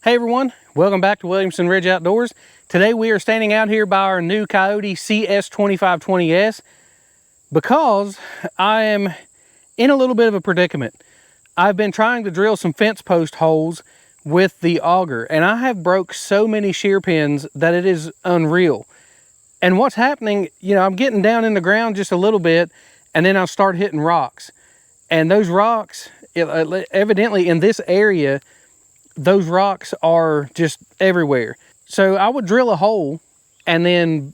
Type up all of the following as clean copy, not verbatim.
Hey everyone, welcome back to Williamson Ridge Outdoors. Today we are standing out here by our new Kioti CS2520S because I am in a little bit of a predicament. I've been trying to drill some fence post holes with the auger and I have broke so many shear pins that it is unreal. And what's happening, I'm getting down in the ground just a little bit and then I'll start hitting rocks. And those rocks, evidently in this area, those rocks are just everywhere. So I would drill a hole and then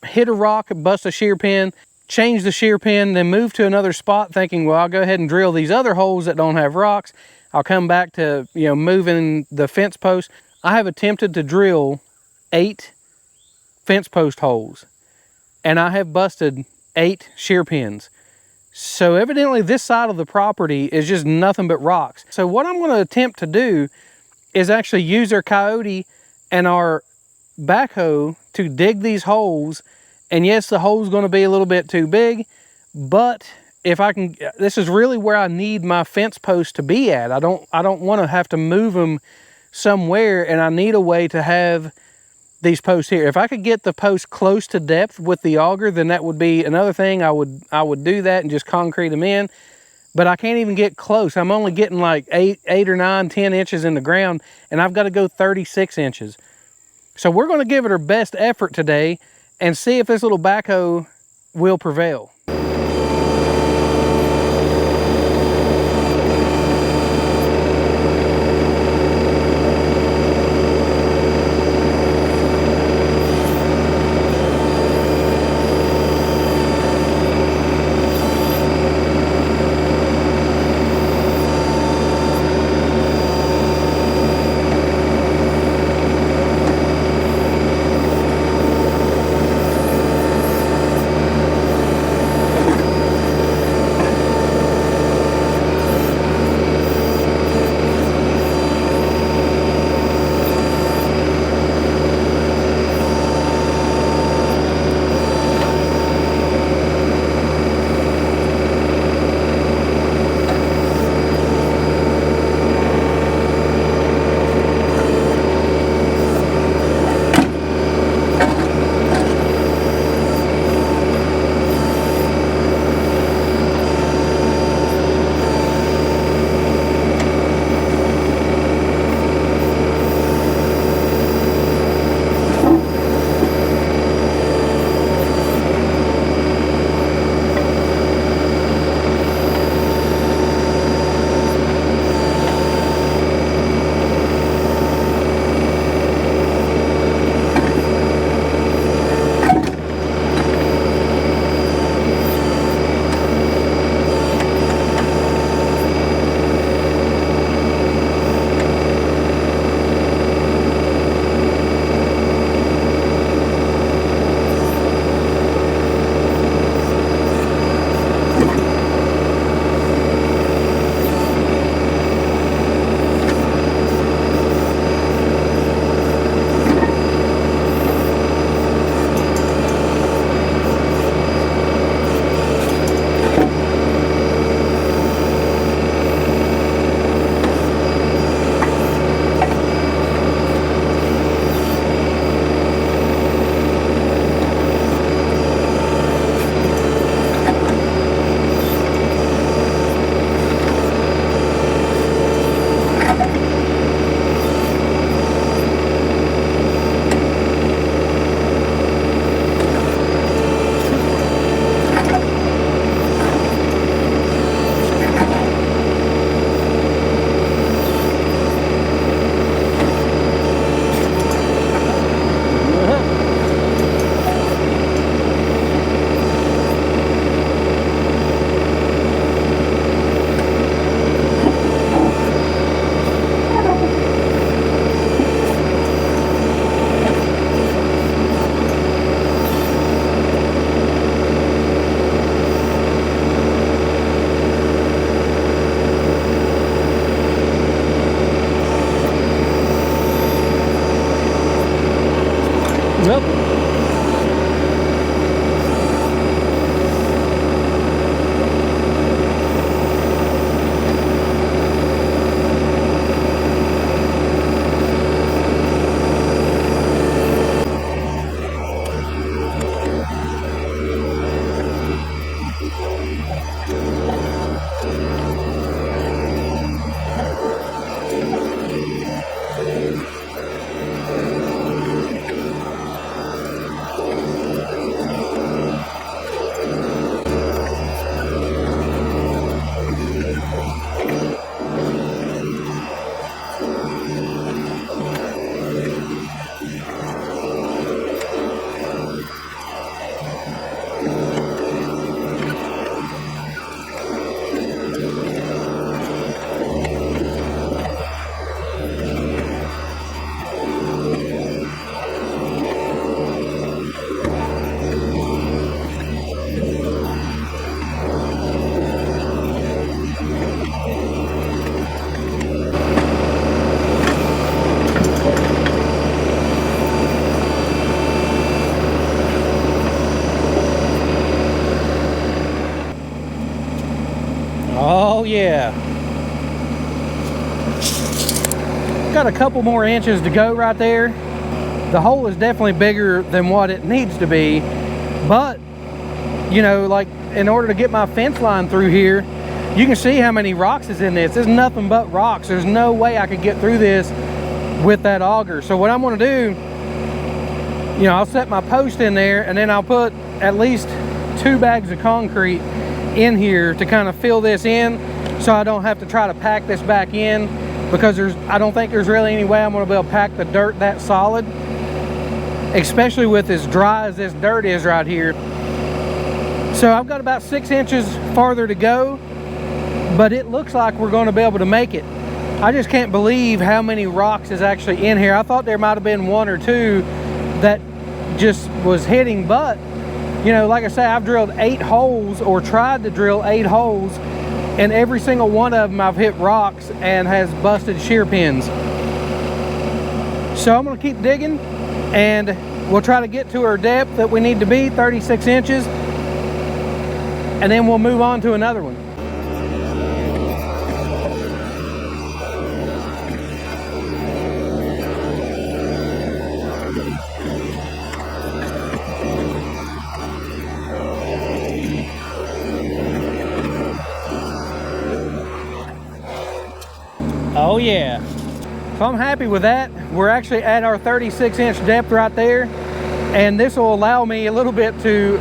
hit a rock, bust a shear pin, change the shear pin, then move to another spot thinking, well, I'll go ahead and drill these other holes that don't have rocks. I'll come back to, moving the fence post. I have attempted to drill 8 fence post holes and I have busted 8 shear pins. So evidently this side of the property is just nothing but rocks. So what I'm going to attempt to do is actually use our Kioti and our backhoe to dig these holes. And yes, the hole's going to be a little bit too big, but if I can, this is really where I need my fence posts to be at. I don't want to have to move them somewhere, and I need a way to have these posts here. If I could get the posts close to depth with the auger, then that would be another thing. I would do that and just concrete them in. But I can't even get close. I'm only getting like 8 or 9, 10 inches in the ground, and I've got to go 36 inches. So we're going to give it our best effort today and see if this little backhoe will prevail. got a couple more inches to go right there. The hole is definitely bigger than what it needs to be, but you know, like in order to get my fence line through here, you can see how many rocks is in this. There's nothing but rocks. There's no way I could get through this with that auger. So what I'm going to do, you know, I'll set my post in there, and then I'll put at least 2 bags of concrete in here to kind of fill this in, so I don't have to try to pack this back in, because I don't think there's really any way I'm going to be able to pack the dirt that solid, especially with as dry as this dirt is right here. So I've got about 6 inches farther to go, but it looks like we're going to be able to make it. I just can't believe how many rocks is actually in here. I thought there might have been 1 or 2 that just was hitting, but you know, like I say, I've drilled 8 holes, or tried to drill 8 holes, and every single one of them I've hit rocks and has busted shear pins. So I'm going to keep digging, and we'll try to get to our depth that we need to be, 36 inches, and then we'll move on to another one. Oh yeah. So I'm happy with that. We're actually at our 36-inch depth right there, and this will allow me a little bit to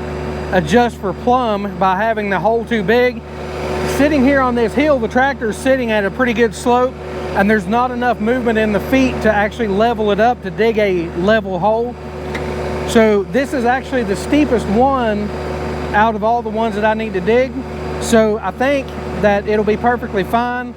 adjust for plumb by having the hole too big. Sitting here on this hill, the tractor's sitting at a pretty good slope, and there's not enough movement in the feet to actually level it up to dig a level hole. So this is actually the steepest one out of all the ones that I need to dig. So I think that it'll be perfectly fine.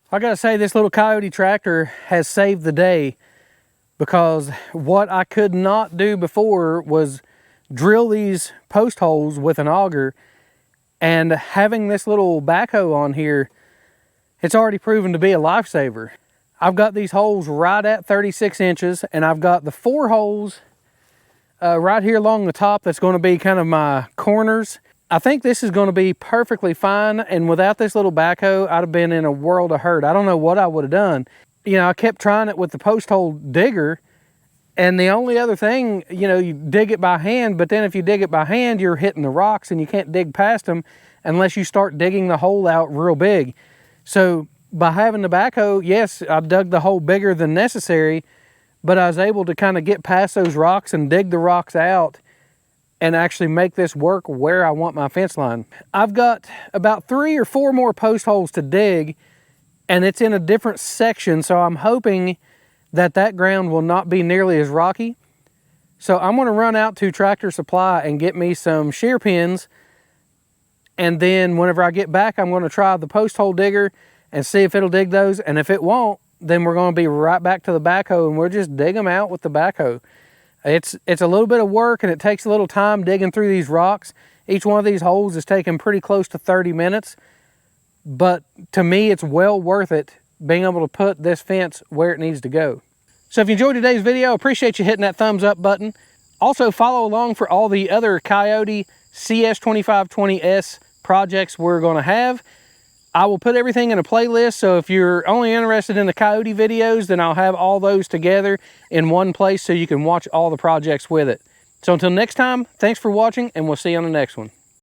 I gotta say, this little Kioti tractor has saved the day, because what I could not do before was drill these post holes with an auger, and having this little backhoe on here, it's already proven to be a lifesaver. I've got these holes right at 36 inches, and I've got the 4 holes right here along the top that's going to be kind of my corners. I think this is going to be perfectly fine, and without this little backhoe, I'd have been in a world of hurt. I don't know what I would have done. You know, I kept trying it with the post hole digger, and the only other thing, you know, you dig it by hand, but then if you dig it by hand, you're hitting the rocks, and you can't dig past them unless you start digging the hole out real big. So by having the backhoe, yes, I dug the hole bigger than necessary, but I was able to kind of get past those rocks and dig the rocks out and actually make this work where I want my fence line. I've got about 3 or 4 more post holes to dig, and it's in a different section, so I'm hoping that that ground will not be nearly as rocky. So I'm gonna run out to Tractor Supply and get me some shear pins, and then whenever I get back, I'm gonna try the post hole digger and see if it'll dig those, and if it won't, then we're gonna be right back to the backhoe, and we'll just dig them out with the backhoe. It's a little bit of work, and it takes a little time digging through these rocks. Each one of these holes is taking pretty close to 30 minutes, but to me, it's well worth it being able to put this fence where it needs to go. So if you enjoyed today's video, I appreciate you hitting that thumbs up button. Also follow along for all the other Kioti CS2520S projects we're gonna have. I will put everything in a playlist, so if you're only interested in the Kioti videos, then I'll have all those together in one place so you can watch all the projects with it. So until next time, thanks for watching, and we'll see you on the next one.